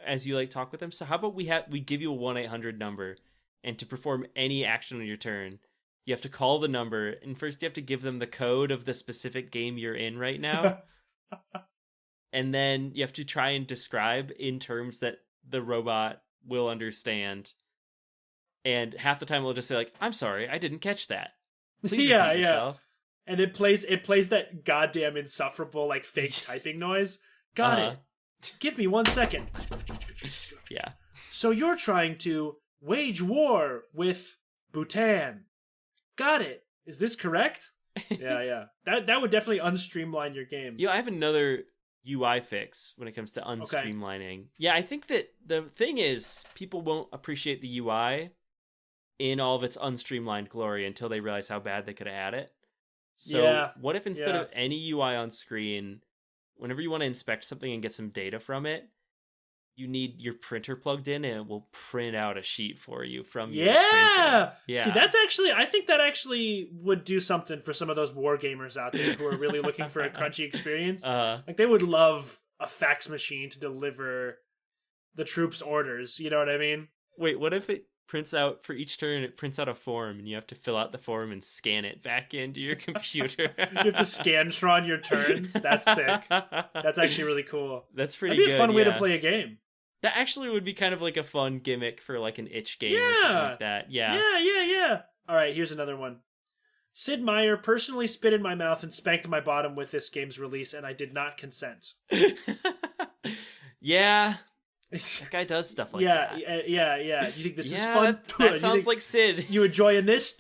as you like talk with them. So how about we give you a 1-800 number, and to perform any action on your turn, you have to call the number, and first you have to give them the code of the specific game you're in right now. And then you have to try and describe in terms that the robot will understand. And half the time it'll just say like, I'm sorry, I didn't catch that. Please repeat yourself. And it plays that goddamn insufferable like fake typing noise. Got it. Give me 1 second. Yeah. So you're trying to wage war with Bhutan. Got it. Is this correct? Yeah. That would definitely unstreamline your game. I have another UI fix when it comes to unstreamlining. Yeah, I think that the thing is, people won't appreciate the UI in all of its unstreamlined glory until they realize how bad they could have had it. So what if instead of any UI on screen, whenever you want to inspect something and get some data from it, you need your printer plugged in, and it will print out a sheet for you from your printer. Yeah. See, I think that actually would do something for some of those war gamers out there who are really looking for a crunchy experience. Like, they would love a fax machine to deliver the troops' orders. You know what I mean? Wait, what if it prints out for each turn? It prints out a form, and you have to fill out the form and scan it back into your computer. You have to Scantron your turns. That's sick. That's actually really cool. That's pretty good. That'd be a fun way to play a game. That actually would be kind of like a fun gimmick for like an itch game or something like that. Yeah. All right, here's another one. Sid Meier personally spit in my mouth and spanked my bottom with this game's release, and I did not consent. Yeah. That guy does stuff like that. Yeah. You think this is fun? That sounds like Sid. You enjoying this?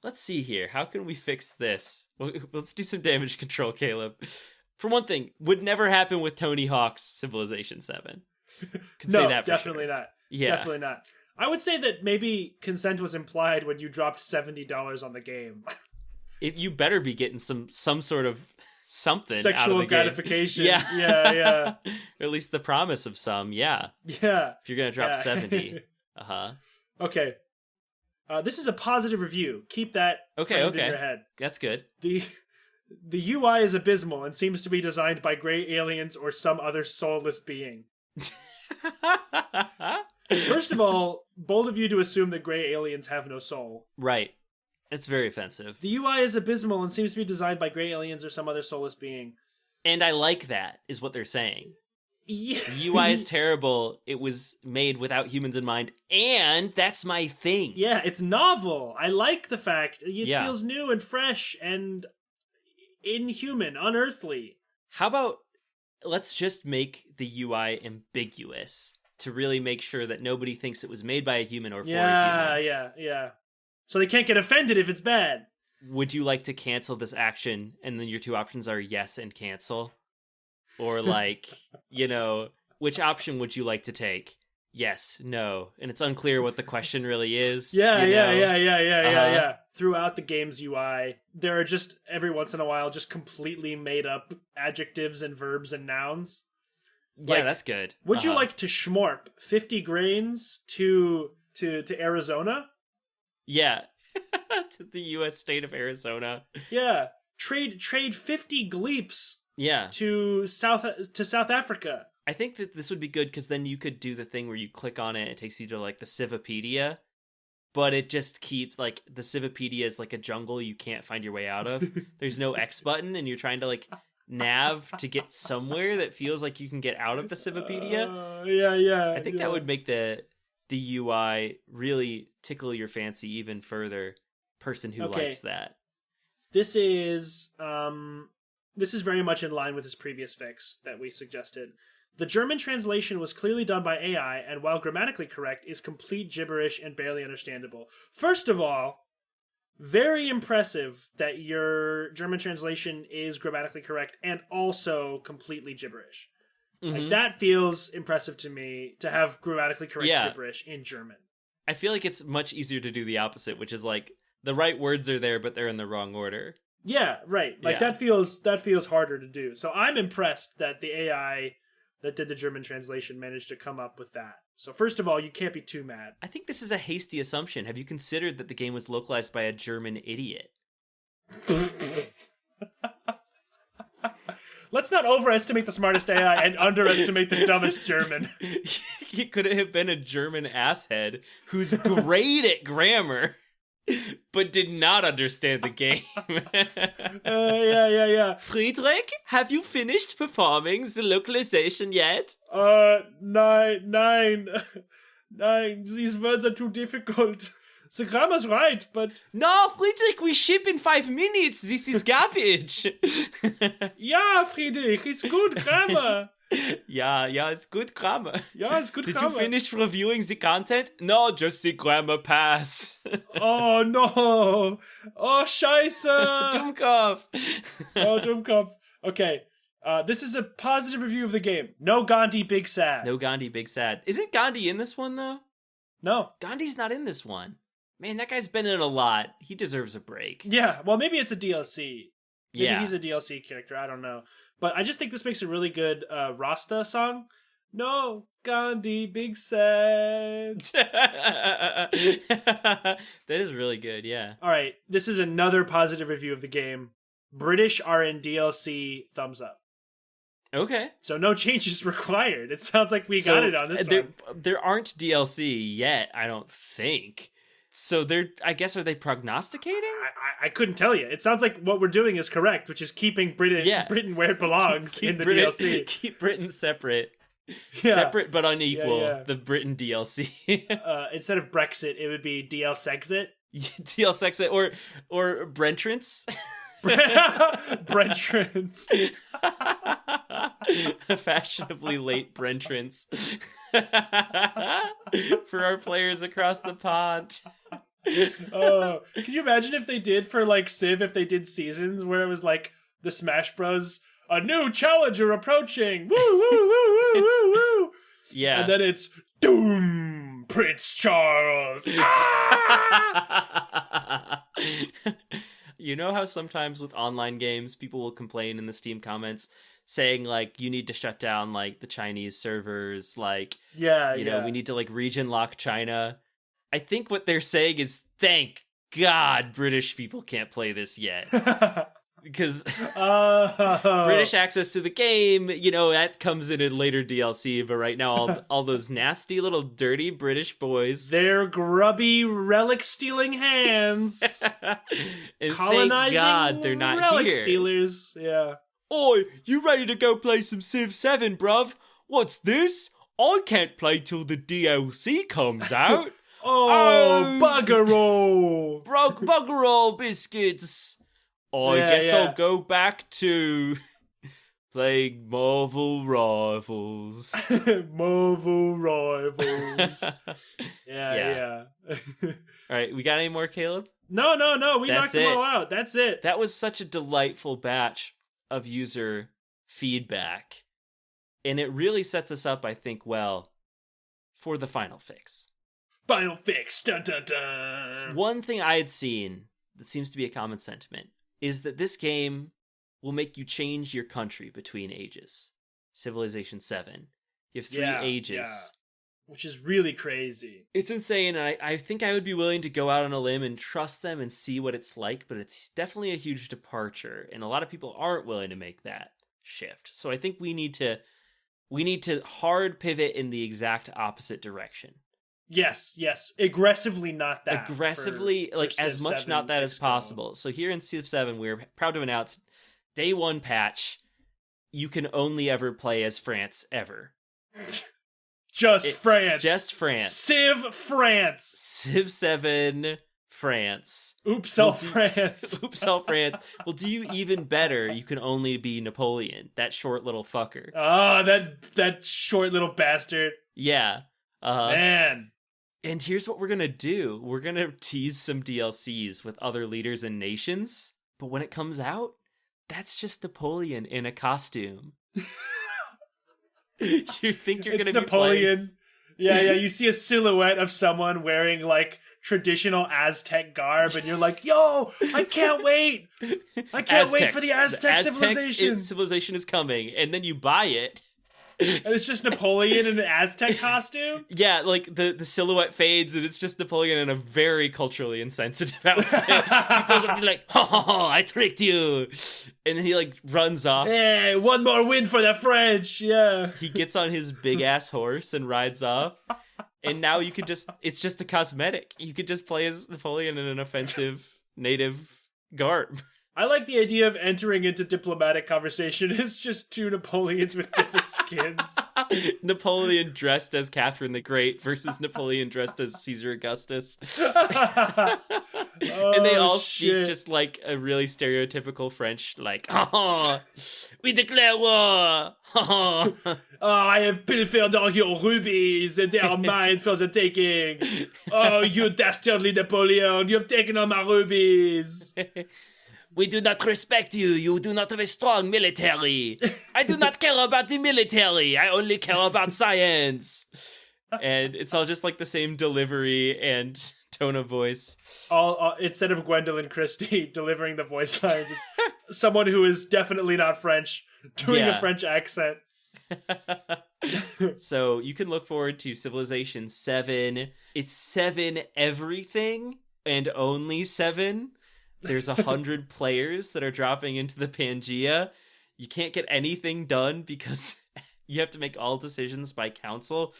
Let's see here. How can we fix this? Well, let's do some damage control, Caleb. For one thing, would never happen with Tony Hawk's Civilization 7. No, definitely not. Yeah. Definitely not. I would say that maybe consent was implied when you dropped $70 on the game. You better be getting some sort of something sexual out of the gratification. Game. Yeah. Or at least the promise of some. Yeah. If you're gonna drop 70. Okay. This is a positive review. Keep that framed in your head. That's good. The UI is abysmal and seems to be designed by gray aliens or some other soulless being. First of all, bold of you to assume that gray aliens have no soul. Right. It's very offensive. The UI is abysmal and seems to be designed by gray aliens or some other soulless being. And I like that, is what they're saying. Yeah. The UI is terrible. It was made without humans in mind, and that's my thing. Yeah, it's novel. I like the fact it feels new and fresh and inhuman, unearthly. How about let's just make the UI ambiguous to really make sure that nobody thinks it was made by a human or for a human. Yeah. So they can't get offended if it's bad. Would you like to cancel this action? And then your two options are yes and cancel. Or like, which option would you like to take? Yes, no. And it's unclear what the question really is. Yeah. Throughout the game's UI, there are just, every once in a while, just completely made up adjectives and verbs and nouns. Yeah, that's good. Would you like to schmorp 50 grains to Arizona? Yeah. To the U.S. state of Arizona. Yeah. Trade 50 gleeps. Yeah. To South Africa. I think that this would be good because then you could do the thing where you click on it, it takes you to like the Civipedia, but it just keeps like the Civipedia is like a jungle you can't find your way out of. There's no X button, and you're trying to like nav to get somewhere that feels like you can get out of the Civipedia. Yeah. I think that would make the the UI really tickle your fancy even further, person who likes that. This is very much in line with his previous fix that we suggested. The German translation was clearly done by AI, and while grammatically correct, is complete gibberish and barely understandable. First of all, very impressive that your German translation is grammatically correct and also completely gibberish. Like, that feels impressive to me, to have grammatically correct gibberish in German. I feel like it's much easier to do the opposite, which is like the right words are there, but they're in the wrong order. Yeah, right. Like that feels harder to do. So I'm impressed that the AI that did the German translation managed to come up with that. So first of all, you can't be too mad. I think this is a hasty assumption. Have you considered that the game was localized by a German idiot? Let's not overestimate the smartest AI and underestimate the dumbest German. He could have been a German asshead who's great at grammar, but did not understand the game. Yeah. Friedrich, have you finished performing the localization yet? Nine. These words are too difficult. The grammar's right, but... No, Friedrich, we ship in 5 minutes. This is garbage. Yeah, Friedrich, it's good grammar. Yeah, it's good grammar. Yeah, it's good Did grammar. you finish reviewing the content? No, just the grammar pass. Oh, no. Oh, scheiße. Dummkopf. Oh, Dummkopf. Okay, this is a positive review of the game. No Gandhi, big sad. No Gandhi, big sad. Isn't Gandhi in this one, though? No. Gandhi's not in this one. Man, that guy's been in a lot. He deserves a break. Yeah, well, maybe it's a DLC. Maybe Yeah. he's a DLC character. I don't know. But I just think this makes a really good Rasta song. No, Gandhi, big sad. That is really good, yeah. All right, this is another positive review of the game. British are in DLC, thumbs up. Okay. So no changes required. It sounds like we got it on this one. There aren't DLC yet, I don't think. So I guess, are they prognosticating? I couldn't tell you. It sounds like what we're doing is correct, which is keeping Britain where it belongs in the DLC. Keep Britain separate. Yeah. Separate but unequal. Yeah. The Britain DLC. Instead of Brexit, it would be DL-Sexit. DL-Sexit or Brentrance. Brentrance. A fashionably late Brentrance. For our players across the pond. Can you imagine if they did for like Civ, if they did seasons where it was like the Smash Bros. A new challenger approaching. Woo, woo, woo, woo, woo, woo. Yeah. And then it's Doom, Prince Charles. Ah! You know how sometimes with online games, people will complain in the Steam comments saying like, you need to shut down like the Chinese servers, like, you know, we need to like region lock China. I think what they're saying is, thank God British people can't play this yet. Because British access to the game, you know, that comes in a later DLC. But right now, all those nasty little dirty British boys, their grubby relic stealing hands, and colonizing thank God they're not relic here. stealers. Yeah. Oi, you ready to go play some Civ 7, bruv? What's this? I can't play till the DLC comes out. Oh, bugger all. Bugger all biscuits. I guess I'll go back to playing Marvel Rivals. Marvel Rivals. Yeah. All right, we got any more, Caleb? No. We That's knocked them all out. That's it. That was such a delightful batch of user feedback. And it really sets us up, I think, well, for the final fix. Final fix. Dun, dun, dun. One thing I had seen that seems to be a common sentiment is that this game will make you change your country between ages. Civilization 7. You have 3 ages. Yeah. Which is really crazy. It's insane, and I think I would be willing to go out on a limb and trust them and see what it's like, but it's definitely a huge departure, and a lot of people aren't willing to make that shift. So I think we need to hard pivot in the exact opposite direction. Yes. Aggressively not that. Aggressively, for as Civ much 7 not that as fix possible. So here in Civ 7, we're proud to announce, day 1 patch, you can only ever play as France, ever. Just France. Just France. Civ France. Civ 7 France. Oops, France. Oops, all France. Well, do you even better? You can only be Napoleon, that short little fucker. Oh, that short little bastard. Yeah. Man. And here's what we're going to do. We're going to tease some DLCs with other leaders and nations. But when it comes out, that's just Napoleon in a costume. You think you're going to be Napoleon. Yeah, you see a silhouette of someone wearing like traditional Aztec garb, and you're like, yo, I can't wait. I can't wait for the Aztec civilization. Civilization is coming. And then you buy it. And it's just Napoleon in an Aztec costume? Yeah, like the silhouette fades and it's just Napoleon in a very culturally insensitive outfit. He goes up and like, oh, I tricked you. And then he like runs off. Hey, one more win for the French. Yeah. He gets on his big ass horse and rides off. And now it's just a cosmetic. You could just play as Napoleon in an offensive native garb. I like the idea of entering into diplomatic conversation. It's just two Napoleons with different skins. Napoleon dressed as Catherine the Great versus Napoleon dressed as Caesar Augustus. And they all speak just like a really stereotypical French, like, oh, we declare war. Oh, I have pilfered all your rubies, and they are mine for the taking. Oh, you dastardly Napoleon, you have taken all my rubies. We do not respect you. You do not have a strong military. I do not care about the military. I only care about science. And it's all just like the same delivery and tone of voice. All instead of Gwendolyn Christie delivering the voice lines, it's someone who is definitely not French doing a French accent. So you can look forward to Civilization 7. It's 7 everything and only 7. There's 100 players that are dropping into the Pangea. You can't get anything done because you have to make all decisions by council.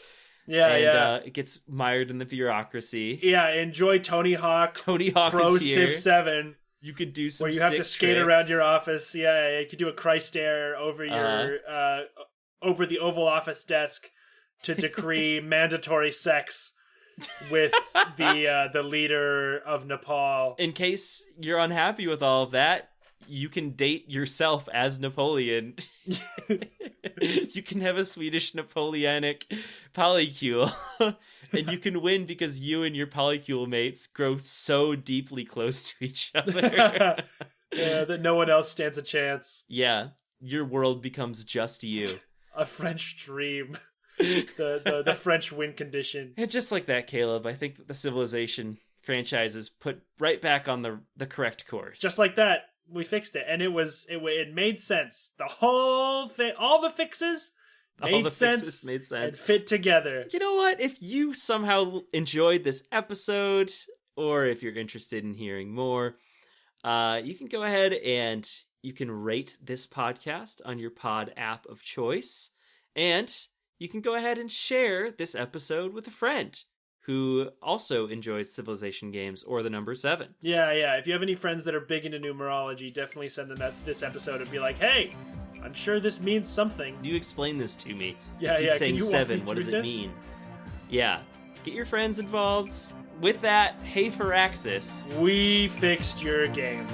It gets mired in the bureaucracy. Yeah, enjoy Tony Hawk. Tony Hawk Pro is here. Civ 7. You could do some where you have to skate tricks around your office. Yeah, you could do a Christ air over your over the Oval Office desk to decree mandatory sex with the leader of Nepal. In case you're unhappy with all of that, you can date yourself as Napoleon. You can have a Swedish Napoleonic polycule. And you can win because you and your polycule mates grow so deeply close to each other. Yeah, that no one else stands a chance. Yeah, your world becomes just you. A French dream. The French win condition. And just like that, Caleb, I think that the Civilization franchise is put right back on the correct course. Just like that, we fixed it, and it made sense. The whole thing, all the fixes made sense and fit together. You know what? If you somehow enjoyed this episode, or if you're interested in hearing more, you can go ahead and you can rate this podcast on your pod app of choice, and you can go ahead and share this episode with a friend who also enjoys Civilization games or the number 7. Yeah. If you have any friends that are big into numerology, definitely send them this episode and be like, hey, I'm sure this means something. You explain this to me. Yeah, you keep saying 7. What does it mean? Yeah. Get your friends involved. With that, hey Firaxis. We fixed your game.